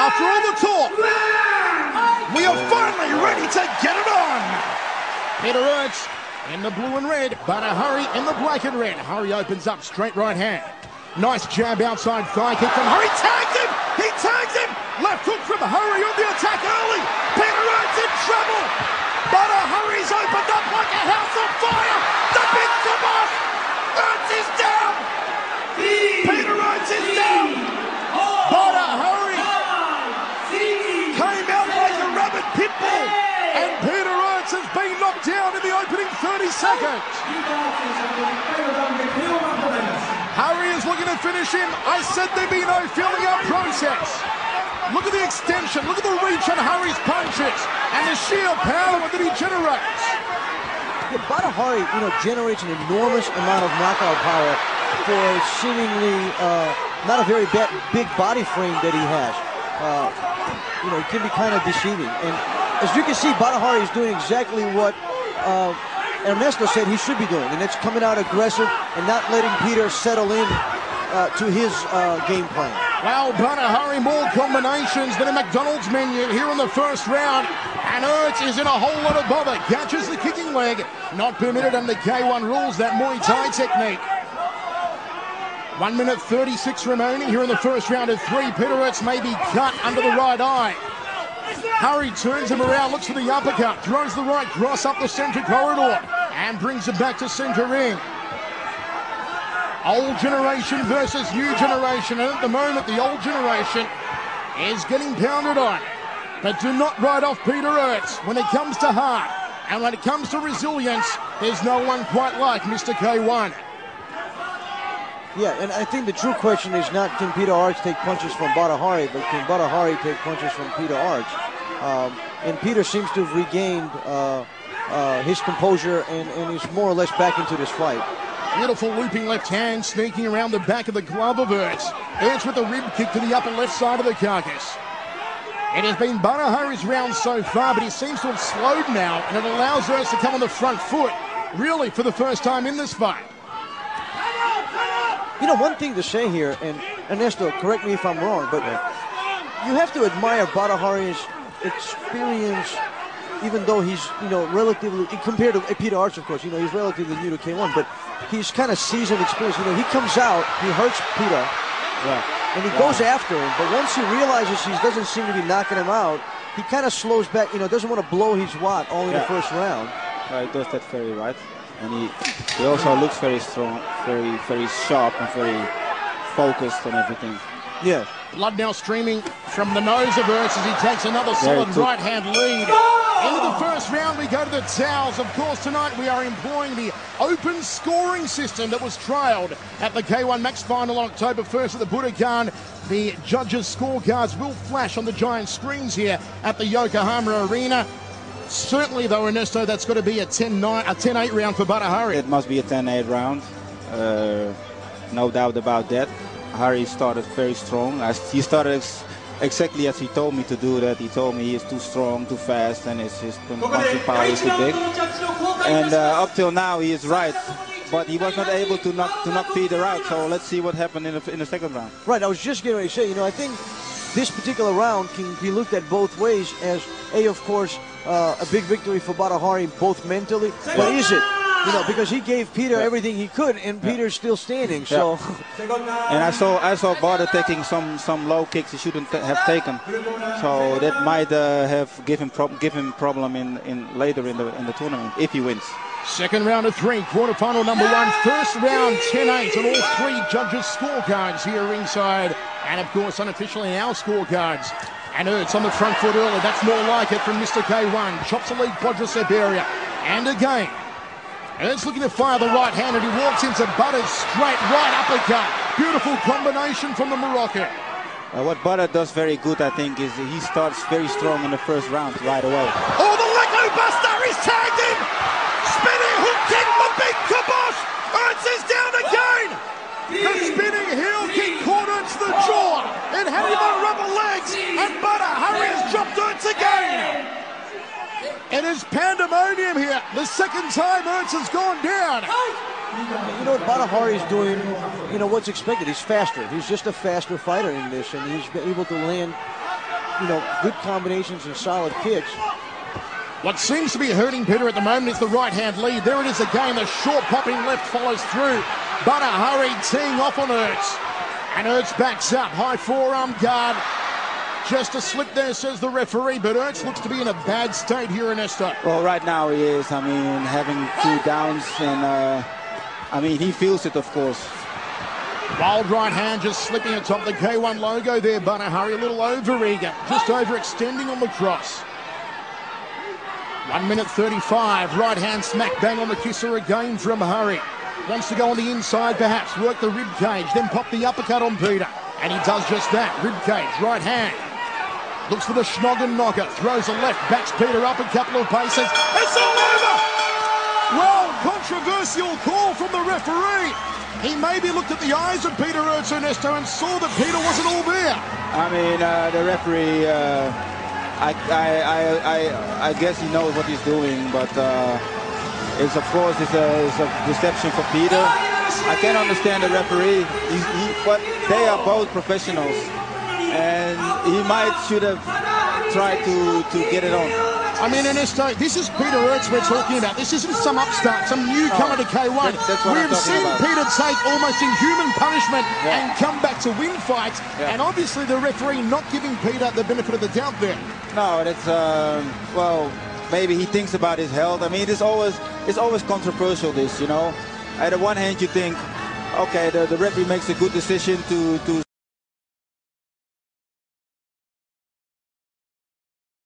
After all the talk, we are finally ready to get it on. Peter Aerts in the blue and red, Badr Hari in the black and red. Hari opens up, straight right hand. Nice jab outside thigh kick from Hari. Tags him! He tags him! Left hook from Hari on the attack early. Peter Aerts in trouble. Badr Hari's opened up like a house on fire. The big kibosh. Aerts is down. Peter Aerts is down. Badr Hari came out like a rabid pit bull. And Peter Aerts has been knocked down in the opening 30 seconds. Hari is looking to finish him. I said there'd be no feeling out process. Look at the extension, look at the reach on Hari's punches and the sheer power that he generates. Yeah, Badr Hari, generates an enormous amount of knockout power for a seemingly not a very big body frame that he has. It can be kind of deceiving. And as you can see, Badr Hari is doing exactly what Ernesto said he should be doing, and it's coming out aggressive and not letting Peter settle in to his game plan. Well, Badr Hari, more combinations than a McDonald's menu here in the first round, and Aerts is in a whole lot of bother. Catches the kicking leg, not permitted under K1 rules, that Muay Thai technique. 1 minute 36 remaining here in the first round of 3. Peter Aerts may be cut under the right eye. Hari turns him around, looks for the uppercut, throws the right cross up the centre corridor, and brings it back to centre ring. Old generation versus new generation, and at the moment the old generation is getting pounded on. But do not write off Peter Aerts when it comes to heart, and when it comes to resilience, there's no one quite like Mr. K1. Yeah, and I think the true question is not can Peter Aerts take punches from Badr Hari, but can Badr Hari take punches from Peter Aerts? And Peter seems to have regained his composure and is more or less back into this fight. Beautiful looping left hand sneaking around the back of the glove of Aerts. Aerts with a rib kick to the upper left side of the carcass. It has been Badr Hari's round so far, but he seems to have slowed now, and it allows Aerts to come on the front foot, really for the first time in this fight. One thing to say here, and Ernesto, correct me if I'm wrong, but you have to admire Badr Hari's experience, even though he's, relatively, compared to Peter Aerts, of course, he's relatively new to K1, but he's kind of seasoned experience. He comes out, he hurts Peter, and he goes after him, but once he realizes he doesn't seem to be knocking him out, he kind of slows back, doesn't want to blow his wad all in the first round. He does that very right. And he also looks very strong, very sharp and very focused on everything. Yeah. Blood now streaming from the nose of Aerts as he takes another solid right-hand lead. Into the first round we go to the towels. Of course, tonight we are employing the open scoring system that was trialled at the K1 Max Final on October 1st at the Budokan. The judges' scorecards will flash on the giant screens here at the Yokohama Arena. Certainly, though, Ernesto, that's got to be a 10-8 round for Badr Hari. It must be a 10-8 round. No doubt about that. Hari started very strong. He started exactly as he told me to do that. He told me he is too strong, too fast, and his punching power is too big. And up till now, he is right. But he was not able to knock Peter out. So let's see what happened in the second round. Right, I was just going to say, I think this particular round can be looked at both ways as, of course, a big victory for Badr Hari, both mentally, but is it? Because he gave Peter everything he could, and Peter's still standing. So, and I saw Badr taking some low kicks he shouldn't have taken. So that might have give him problem in later in the tournament if he wins. Second round of 3, quarterfinal number 1. First round 10-8 on all 3 judges' scorecards here ringside, and of course unofficially our scorecards. And Aerts on the front foot early. That's more like it from Mr. K1. Chops the lead quadricep area. And again, Aerts looking to fire the right hand, and he walks into Badr's straight right uppercut. Beautiful combination from the Moroccan. What Badr does very good, I think, is he starts very strong in the first round right away. Oh, the Lego Buster! He's tagged him! Spinning hook kick, the big kibosh! Aerts is down again! The spinning heel kick caught Aerts the jaw. It had him on rubber legs, and Badr Hari has dropped Aerts again. It is pandemonium here. The second time Aerts has gone down. What Badr Hari is doing, what's expected. He's faster. He's just a faster fighter in this, and he's been able to land good combinations and solid kicks. What seems to be hurting Peter at the moment is the right-hand lead. There it is again. The short popping left follows through. Badr Hari teeing off on Aerts. And Aerts backs up. High forearm guard. Just a slip there, says the referee. But Aerts looks to be in a bad state here, Ernesto. Well, right now he is. I mean, having 2 downs. And, I mean, he feels it, of course. Wild right hand just slipping atop the K1 logo there. Badr Hari a little over-eager. Just overextending on the cross. 1 minute 35, right hand smack bang on the kisser again from Hari. Wants to go on the inside perhaps, work the rib cage, then pop the uppercut on Peter. And he does just that, rib cage, right hand. Looks for the schnoggin knocker, throws a left, backs Peter up a couple of paces. It's all over! Well, controversial call from the referee. He maybe looked at the eyes of Peter Aerts, Ernesto, and saw that Peter wasn't all there. I mean, the referee... I guess he knows what he's doing, but it's of course it's a deception for Peter. I can understand the referee, but they are both professionals, and he should have tried to get it on. I mean, Ernesto, this is Peter Aerts we're talking about. This isn't some upstart, some newcomer to K1. We've seen Peter take almost inhuman punishment and come back to win fights. And obviously the referee not giving Peter the benefit of the doubt there. No, that's, well, maybe he thinks about his health. I mean, it's always controversial, this, you know. At the one hand, you think, okay, the referee makes a good decision to